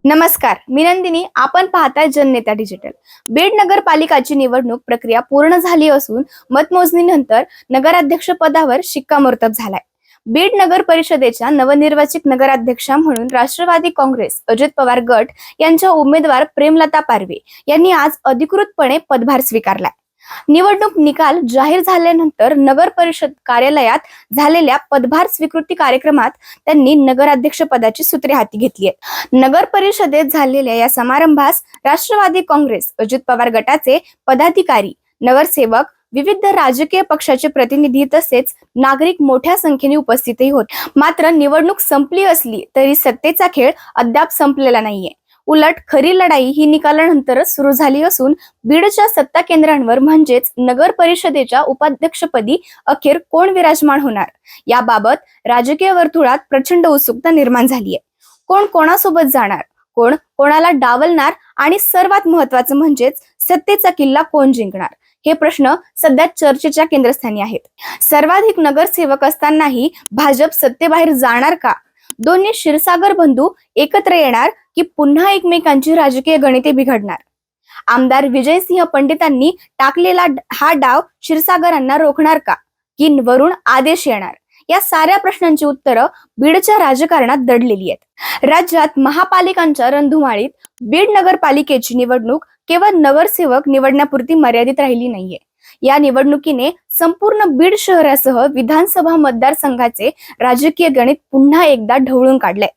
नमस्कार, मी नंदिनी. आपण पाहताय जननेता डिजिटल. बीड नगरपालिकाची निवडणूक प्रक्रिया पूर्ण झाली असून मतमोजणीनंतर नगराध्यक्ष पदावर शिक्कामोर्तब झालाय. बीड नगर परिषदेच्या नवनिर्वाचित नगराध्यक्षा म्हणून राष्ट्रवादी काँग्रेस अजित पवार गट यांच्या उमेदवार प्रेमलता पारवे यांनी आज अधिकृतपणे पदभार स्वीकारलाय. निवडणूक निकाल जाहीर झाल्यानंतर नगर परिषद कार्यालयात झालेल्या पदभार स्वीकृती कार्यक्रमात त्यांनी नगराध्यक्ष पदाची सूत्रे हाती घेतली आहेत. नगर परिषदेत झालेल्या या समारंभास राष्ट्रवादी काँग्रेस अजित पवार गटाचे पदाधिकारी, नगरसेवक, विविध राजकीय पक्षाचे प्रतिनिधी तसेच नागरिक मोठ्या संख्येने उपस्थितही होते. मात्र निवडणूक संपली असली तरी सत्तेचा खेळ अद्याप संपलेला नाहीये. उलट खरी लढाई ही निकालानंतरच सुरू झाली असून बीडच्या सत्ता केंद्रांवर म्हणजेच नगर परिषदेच्या उपाध्यक्षपदी अखेर कोण विराजमान होणार याबाबत राजकीय वर्तुळात प्रचंड उत्सुकता निर्माण झाली आहे. कोण कोणासोबत जाणार, कोण कोणाला डावलणार आणि सर्वात महत्वाचं म्हणजेच सत्तेचा किल्ला कोण जिंकणार हे प्रश्न सध्या चर्चेच्या केंद्रस्थानी आहेत. सर्वाधिक नगरसेवक असतानाही भाजप सत्तेबाहेर जाणार का? दोन्ही क्षीरसागर बंधू एकत्र येणार की पुन्हा एकमेकांची राजकीय गणिते बिघडणार? आमदार विजयसिंह पंडितांनी टाकलेला हा डाव क्षीरसागरांना रोखणार का की वरून आदेश येणार? या साऱ्या प्रश्नांची उत्तरं बीडच्या राजकारणात दडलेली आहेत. राज्यात महापालिकांच्या रणधुमाळीत बीड नगरपालिकेची निवडणूक केवळ नगरसेवक निवडण्यापुरती मर्यादित राहिली नाहीये. या निवडणुकीने संपूर्ण बीड शहरासह विधानसभा मतदारसंघाचे राजकीय गणित पुन्हा एकदा ढवळून काढलंय.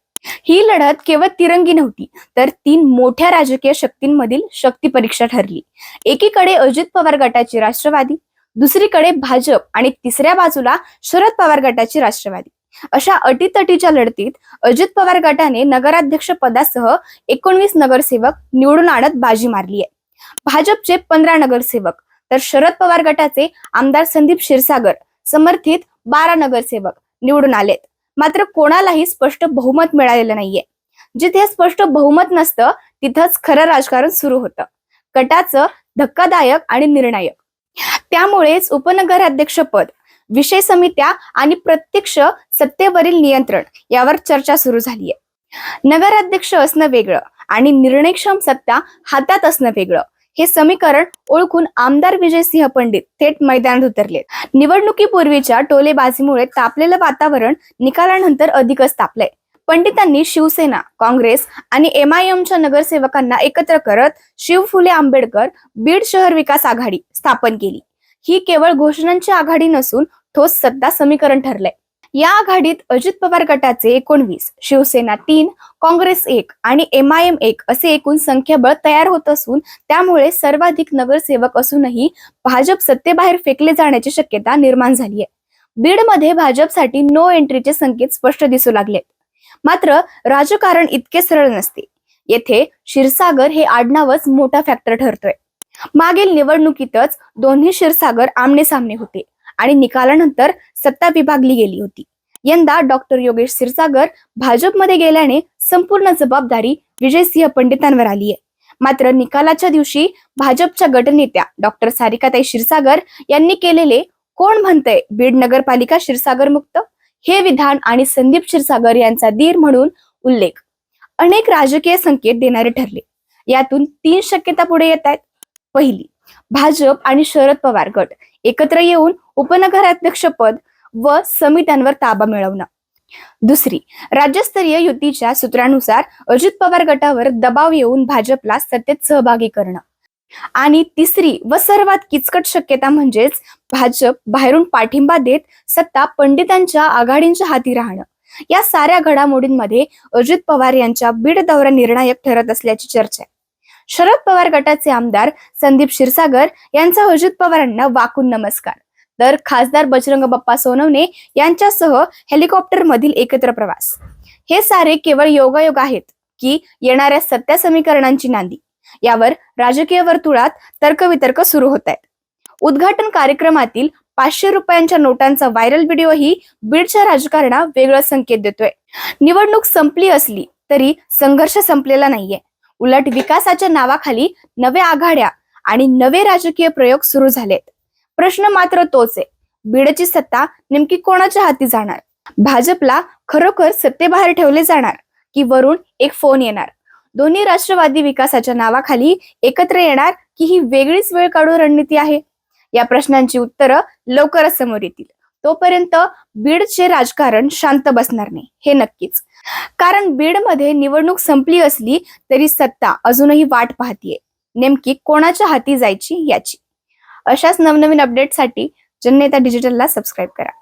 ही लढत केवळ तिरंगी नव्हती, तर तीन मोठ्या राजकीय शक्तींमधील शक्ती परीक्षा ठरली. एकीकडे अजित पवार गटाची राष्ट्रवादी, दुसरीकडे भाजप आणि तिसऱ्या बाजूला शरद पवार गटाची राष्ट्रवादी. अशा अटीतटीच्या लढतीत अजित पवार गटाने नगराध्यक्ष पदासह 19 नगरसेवक निवडून आणत बाजी मारली आहे. भाजपचे 15 नगरसेवक तर शरद पवार गटाचे आमदार संदीप क्षीरसागर समर्थित 12 नगरसेवक निवडून आलेत. मात्र कोणालाही स्पष्ट बहुमत मिळालेलं नाहीये. जिथे स्पष्ट बहुमत नसतं तिथंच खरं राजकारण सुरू होतं, कटाचं, धक्कादायक आणि निर्णायक. त्यामुळेच उपनगराध्यक्षपद, विषय समित्या आणि प्रत्यक्ष सत्तेवरील नियंत्रण यावर चर्चा सुरू झालीय. नगराध्यक्ष असणं वेगळं आणि निर्णयक्षम सत्ता हातात असणं वेगळं हे समीकरण ओळखून आमदार विजयसिंह पंडित थेट मैदानात उतरले. निवडणुकीपूर्वीच्या टोलेबाजीमुळे तापलेलं वातावरण निकालानंतर अधिकच तापलंय. पंडितांनी शिवसेना, काँग्रेस आणि MIMच्या नगरसेवकांना एकत्र करत शिव फुले आंबेडकर बीड शहर विकास आघाडी स्थापन केली. ही केवळ घोषणांची आघाडी नसून ठोस सत्ता समीकरण ठरलंय. या आघाडीत अजित पवार गटाचे 19, शिवसेना 3, काँग्रेस 1 आणि MIM 1 असे एकूण संख्याबळ तयार होत असून त्यामुळे सर्वाधिक नगरसेवक असूनही भाजप सत्तेबाहेर फेकले जाण्याची शक्यता निर्माण झाली आहे. बीडमध्ये भाजपसाठी नो एंट्रीचे संकेत स्पष्ट दिसू लागलेत. मात्र राजकारण इतके सरळ नसते. येथे क्षीरसागर हे आडनावच मोठा फॅक्टर ठरतोय. मागील निवडणुकीतच दोन्ही क्षीरसागर आमने सामने होते आणि निकालानंतर सत्ता विभागली गेली होती. यंदा डॉक्टर योगेश क्षीरसागर भाजपमध्ये गेल्याने संपूर्ण जबाबदारी विजयसिंह पंडितांवर आली आहे. मात्र निकालाच्या दिवशी भाजपच्या गटनेत्या डॉक्टर सारिकाताई क्षीरसागर यांनी केलेले "कोण म्हणतंय बीड नगरपालिका क्षीरसागर मुक्त" हे विधान आणि संदीप क्षीरसागर यांचा धीर म्हणून उल्लेख अनेक राजकीय संकेत देणारे ठरले. यातून 3 शक्यता पुढे येत आहेत. पहिली, भाजप आणि शरद पवार गट एकत्र येऊन उपनगराध्यक्षपद व समित्यांवर ताबा मिळवणं. दुसरी, राज्यस्तरीय युतीच्या सूत्रानुसार अजित पवार गटावर दबाव येऊन भाजपला सत्तेत सहभागी करणं. आणि तिसरी व सर्वात किचकट शक्यता म्हणजेच भाजप बाहेरून पाठिंबा देत सत्ता पंडितांच्या आघाडींच्या हाती राहणं. या साऱ्या घडामोडींमध्ये अजित पवार यांच्या बीड दौरा निर्णायक ठरत असल्याची चर्चा आहे. शरद पवार गटाचे आमदार संदीप क्षीरसागर यांचा अजित पवारांना वाकून नमस्कार, तर खासदार बजरंग बाप्पा सोनवणे यांच्यासह हेलिकॉप्टर मधील एकत्र प्रवास. हे सारे केवळ योगायोग आहेत की येणाऱ्या सत्ता समीकरणांची नांदी? यावर राजकीय वर्तुळात तर्कवितर्क सुरू होत आहेत. उद्घाटन कार्यक्रमातील 500 रुपयांच्या नोटांचा व्हायरल व्हिडिओही बीडच्या राजकारणात वेगळा संकेत देतोय. निवडणूक संपली असली तरी संघर्ष संपलेला नाहीये. उलट विकासाच्या नावाखाली नव्या आघाड्या आणि नवे राजकीय प्रयोग सुरू झालेत. प्रश्न मात्र तोच आहे, बीडची सत्ता नेमकी कोणाच्या हाती जाणार? भाजपला खरोखर सत्तेबाहेर ठेवले जाणार की वरून एक फोन येणार दोन्ही राष्ट्रवादी विकासाच्या नावाखाली एकत्र येणार की ही वेगळीच वेळ काढून रणनीती आहे? या प्रश्नांची उत्तरं लवकरच समोर येतील. तोपर्यंत बीडचे राजकारण शांत बसणार नाही हे नक्कीच. कारण बीडमध्ये निवडणूक संपली असली तरी सत्ता अजूनही वाट पाहतीये, नेमकी कोणाच्या हाती जायची याची. अशाच नवनवीन अपडेटसाठी जननेता डिजिटलला सबस्क्राईब करा.